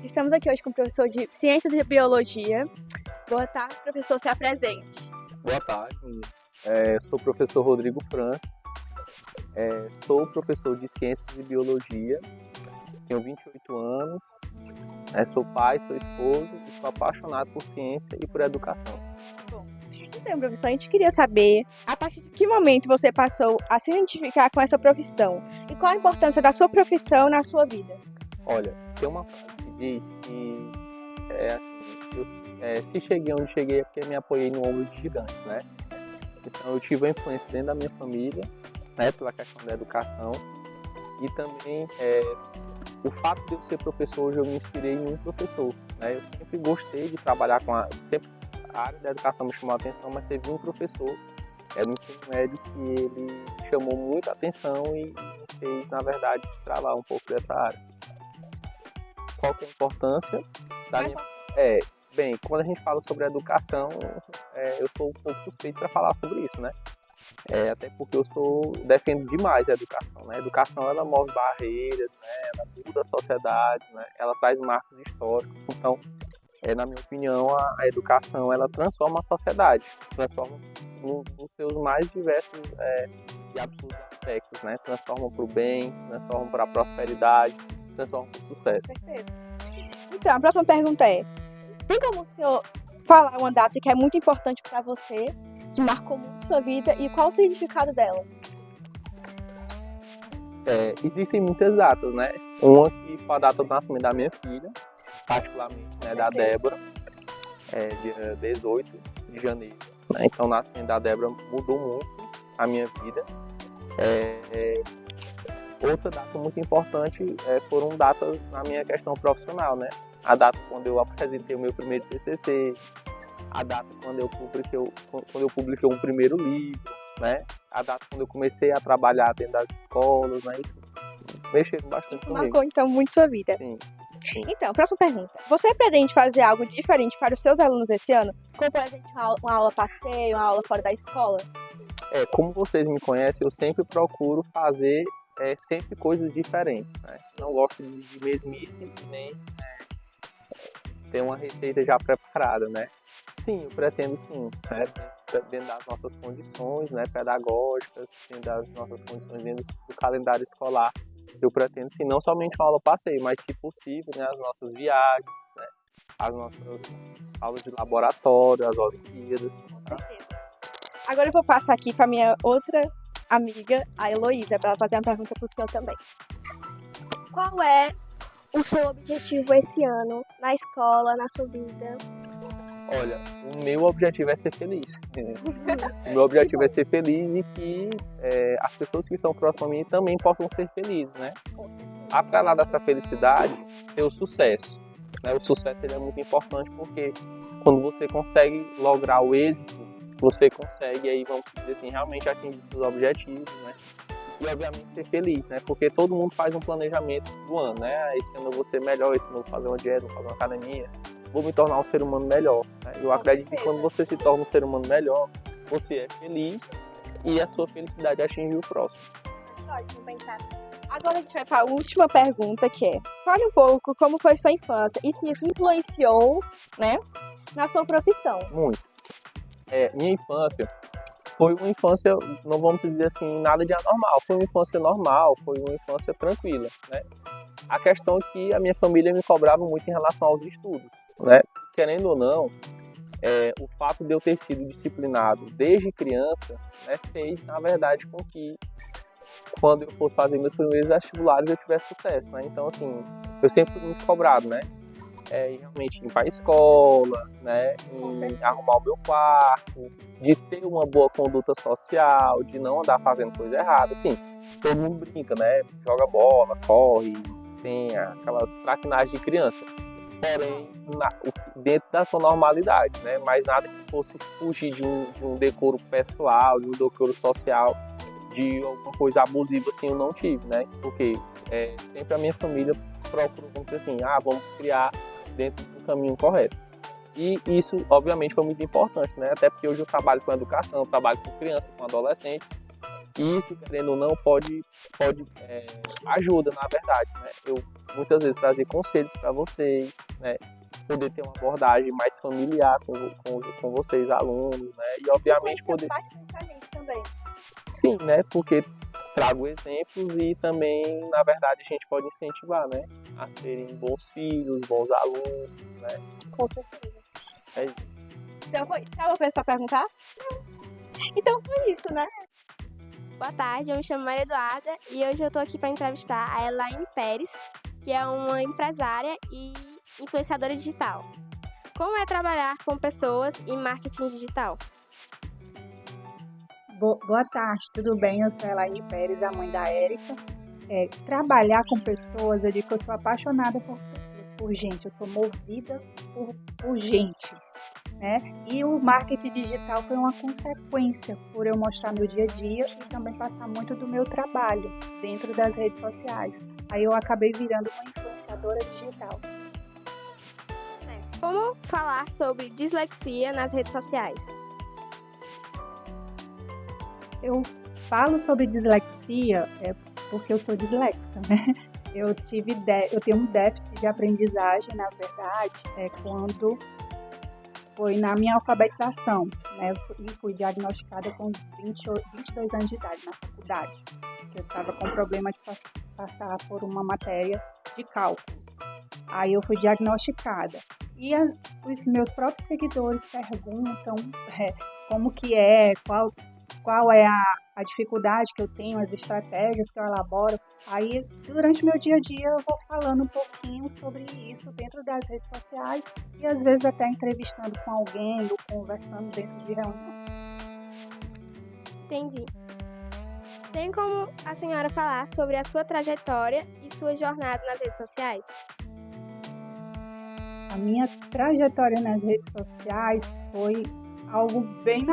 Estamos aqui hoje com o professor de Ciências e Biologia. Boa tarde, professor, se apresente. Boa tarde, sou o professor Rodrigo Francis, sou professor de Ciências e Biologia, tenho 28 anos, sou pai, sou esposo e sou apaixonado por ciência e por educação. Bom, então, professor, a gente queria saber a partir de que momento você passou a se identificar com essa profissão e qual a importância da sua profissão na sua vida? Olha, tem uma frase que diz que se cheguei onde cheguei é porque me apoiei no ombro de gigantes, né? Então eu tive a influência dentro da minha família, né, pela questão da educação, e também o fato de eu ser professor, hoje eu me inspirei em um professor, né? Eu sempre gostei de trabalhar sempre a área da educação me chamou a atenção, mas teve um professor no ensino médio que ele chamou muita atenção e me fez, na verdade, destravar um pouco dessa área. Qual que é a importância da minha... Bem, quando a gente fala sobre educação, eu sou um pouco suspeito para falar sobre isso, né? Até porque eu defendo demais a educação, né? A educação, ela move barreiras, né? Ela muda a sociedade, né? Ela traz marcos históricos. Então, na minha opinião, a educação, ela transforma a sociedade, transforma nos seus mais diversos e absurdos aspectos, né? Transforma para o bem, transforma para a prosperidade, transforma para o sucesso. Perfeito. Então, a próxima pergunta tem como o senhor falar uma data que é muito importante para você, que marcou muito sua vida, e qual o significado dela? Existem muitas datas, né? Uma que foi a data do nascimento da minha filha, particularmente, né, da Débora, dia 18 de janeiro. Né? Então, o nascimento da Débora mudou muito a minha vida. Outra data muito importante foram datas na minha questão profissional, né? A data quando eu apresentei o meu primeiro TCC, a data quando eu publiquei um primeiro livro, né? A data quando eu comecei a trabalhar dentro das escolas, né? Isso mexeu bastante comigo. Marcou, então, muito sua vida. Sim. Então, próxima pergunta. Você pretende fazer algo diferente para os seus alunos esse ano? Como, por exemplo, uma aula passeio, uma aula fora da escola? Como vocês me conhecem, eu sempre procuro fazer sempre coisas diferentes, né? Não gosto de mesmice, nem ter uma receita já preparada, né? Sim, eu pretendo sim, né? Dentro das nossas condições, né, pedagógicas, dentro das nossas condições dentro do calendário escolar, eu pretendo sim, não somente uma aula passeio, mas se possível, né, as nossas viagens, né, as nossas aulas de laboratório, as Olimpíadas. Tá? Agora eu vou passar aqui para minha outra amiga, a Heloísa, para ela fazer uma pergunta para o senhor também. Qual é o seu objetivo esse ano, na escola, na sua vida? Olha, o meu objetivo é ser feliz. O meu objetivo é ser feliz e que as pessoas que estão próximas a mim também possam ser felizes, né? Atrelado a essa felicidade, ter o sucesso. Né? O sucesso ele é muito importante porque quando você consegue lograr o êxito, você consegue, aí vamos dizer assim, realmente atingir seus objetivos, né? E obviamente ser feliz, né? Porque todo mundo faz um planejamento do ano, né? Esse ano eu vou ser melhor, esse ano eu vou fazer uma dieta, vou fazer uma academia, vou me tornar um ser humano melhor. Né? Eu acredito que quando você se torna um ser humano melhor, você é feliz e a sua felicidade atinge o próximo. Ótimo, pensar. Agora a gente vai para a última pergunta, que é: fale um pouco como foi sua infância e se isso influenciou, né, na sua profissão. Muito. Minha infância foi uma infância, não vamos dizer assim, nada de anormal. Foi uma infância normal, foi uma infância tranquila, né? A questão é que a minha família me cobrava muito em relação aos estudos, né? Querendo ou não, o fato de eu ter sido disciplinado desde criança, né, fez, na verdade, com que quando eu fosse fazer meus primeiros vestibulares eu tivesse sucesso, né? Então, assim, eu sempre fui muito cobrado, né? Realmente ir para a escola, né, em arrumar o meu quarto, de ter uma boa conduta social, de não andar fazendo coisa errada. Assim, todo mundo brinca, né, joga bola, corre, tem aquelas traquinagens de criança, porém dentro da sua normalidade, né, mas nada que fosse fugir de um decoro pessoal, de um decoro social, de alguma coisa abusiva, assim, eu não tive, né, porque sempre a minha família procura, vamos dizer assim, vamos criar dentro do caminho correto. E isso, obviamente, foi muito importante, né? Até porque hoje eu trabalho com educação, eu trabalho com crianças, com adolescentes, E isso, querendo ou não, ajuda, na verdade, né? Eu muitas vezes trazer conselhos para vocês, né? Poder ter uma abordagem mais familiar com vocês, alunos, né? E obviamente poder... bastante a gente também. Sim, né? Porque trago exemplos e também, na verdade, a gente pode incentivar, né? A serem bons filhos, bons alunos, né? Com certeza. É isso. Então foi isso. Tem alguma coisa pra perguntar? Então foi isso, né? Boa tarde, eu me chamo Maria Eduarda e hoje eu tô aqui para entrevistar a Elaine Pérez, que é uma empresária e influenciadora digital. Como é trabalhar com pessoas em marketing digital? Boa tarde, tudo bem? Eu sou a Elaine Pérez, a mãe da Érica. Trabalhar com pessoas, eu digo que eu sou apaixonada por pessoas, por gente, eu sou movida por gente, né? E o marketing digital foi uma consequência por eu mostrar meu dia a dia e também passar muito do meu trabalho dentro das redes sociais. Aí eu acabei virando uma influenciadora digital. Como falar sobre dislexia nas redes sociais? Eu falo sobre dislexia porque eu sou disléxica, né? Eu tenho um déficit de aprendizagem, na verdade, quando foi na minha alfabetização, né? E fui diagnosticada com 22 anos de idade na faculdade, que eu estava com problema de passar por uma matéria de cálculo. Aí eu fui diagnosticada. E os meus próprios seguidores perguntam como que qual é a dificuldade que eu tenho, as estratégias que eu elaboro. Aí, durante o meu dia a dia, eu vou falando um pouquinho sobre isso dentro das redes sociais e, às vezes, até entrevistando com alguém ou conversando dentro de reunião. Entendi. Tem como a senhora falar sobre a sua trajetória e sua jornada nas redes sociais? A minha trajetória nas redes sociais foi algo bem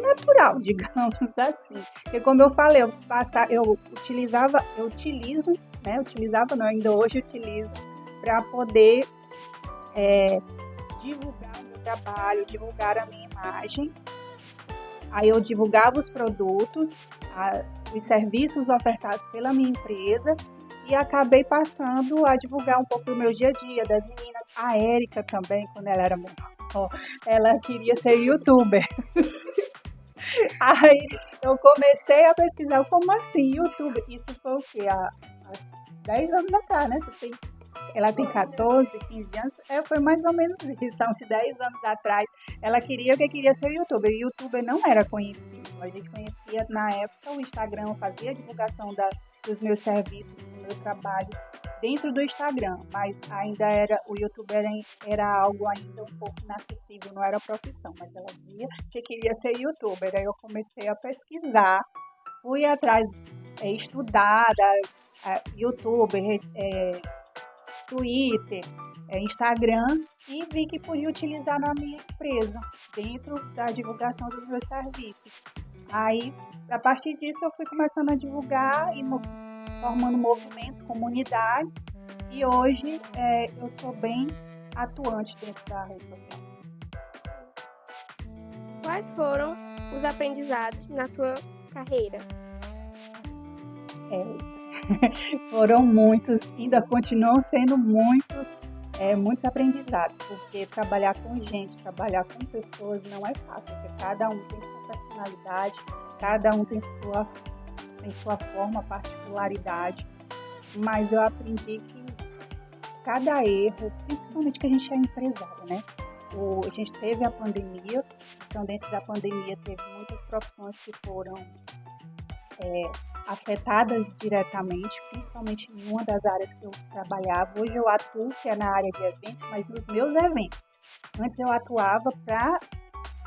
natural, digamos assim. Porque como eu falei, ainda hoje utilizo para poder divulgar o meu trabalho, divulgar a minha imagem. Aí eu divulgava os produtos, os serviços ofertados pela minha empresa e acabei passando a divulgar um pouco do meu dia a dia, das meninas. A Érica também, quando ela era menor, ela queria ser youtuber. Aí eu comecei a pesquisar, como assim, YouTube? Isso foi o quê? Há 10 anos atrás, né? Ela tem 14, 15 anos, foi mais ou menos isso, há uns 10 anos atrás. Ela queria ser youtuber, e youtuber não era conhecido. A gente conhecia, na época, o Instagram, eu fazia a divulgação dos meus serviços, do meu trabalho dentro do Instagram, mas ainda o youtuber era algo ainda um pouco inacessível, não era profissão, mas ela dizia que queria ser youtuber. Aí eu comecei a pesquisar, fui atrás, estudar youtuber, Twitter, Instagram, e vi que podia utilizar na minha empresa, dentro da divulgação dos meus serviços. Aí, a partir disso, eu fui começando a divulgar e formando movimentos, comunidades, e hoje eu sou bem atuante dentro da rede social. Quais foram os aprendizados na sua carreira? Foram muitos, ainda continuam sendo muitos aprendizados, porque trabalhar com gente, trabalhar com pessoas não é fácil, porque cada um tem sua personalidade, cada um tem sua forma, particularidade, mas eu aprendi que cada erro, principalmente que a gente é empresário, né? A gente teve a pandemia, então dentro da pandemia teve muitas profissões que foram afetadas diretamente, principalmente em uma das áreas que eu trabalhava. Hoje eu atuo, que é na área de eventos, mas nos meus eventos. Antes eu atuava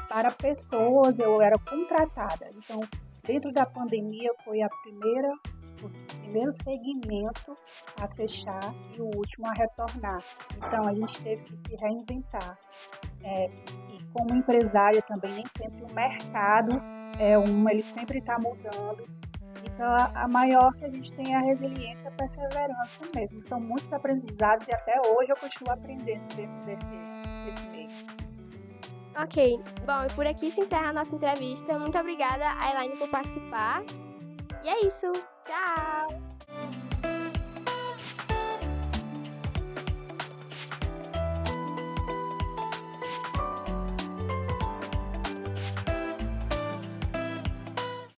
para pessoas, eu era contratada. Então, dentro da pandemia foi o primeiro segmento a fechar e o último a retornar. Então, a gente teve que se reinventar. E como empresária também, nem sempre o mercado ele sempre está mudando. Então, a maior que a gente tem é a resiliência e a perseverança mesmo. São muitos aprendizados e até hoje eu continuo aprendendo dentro desse meio. Ok, bom, e por aqui se encerra a nossa entrevista. Muito obrigada a Elaine por participar. E é isso. Tchau!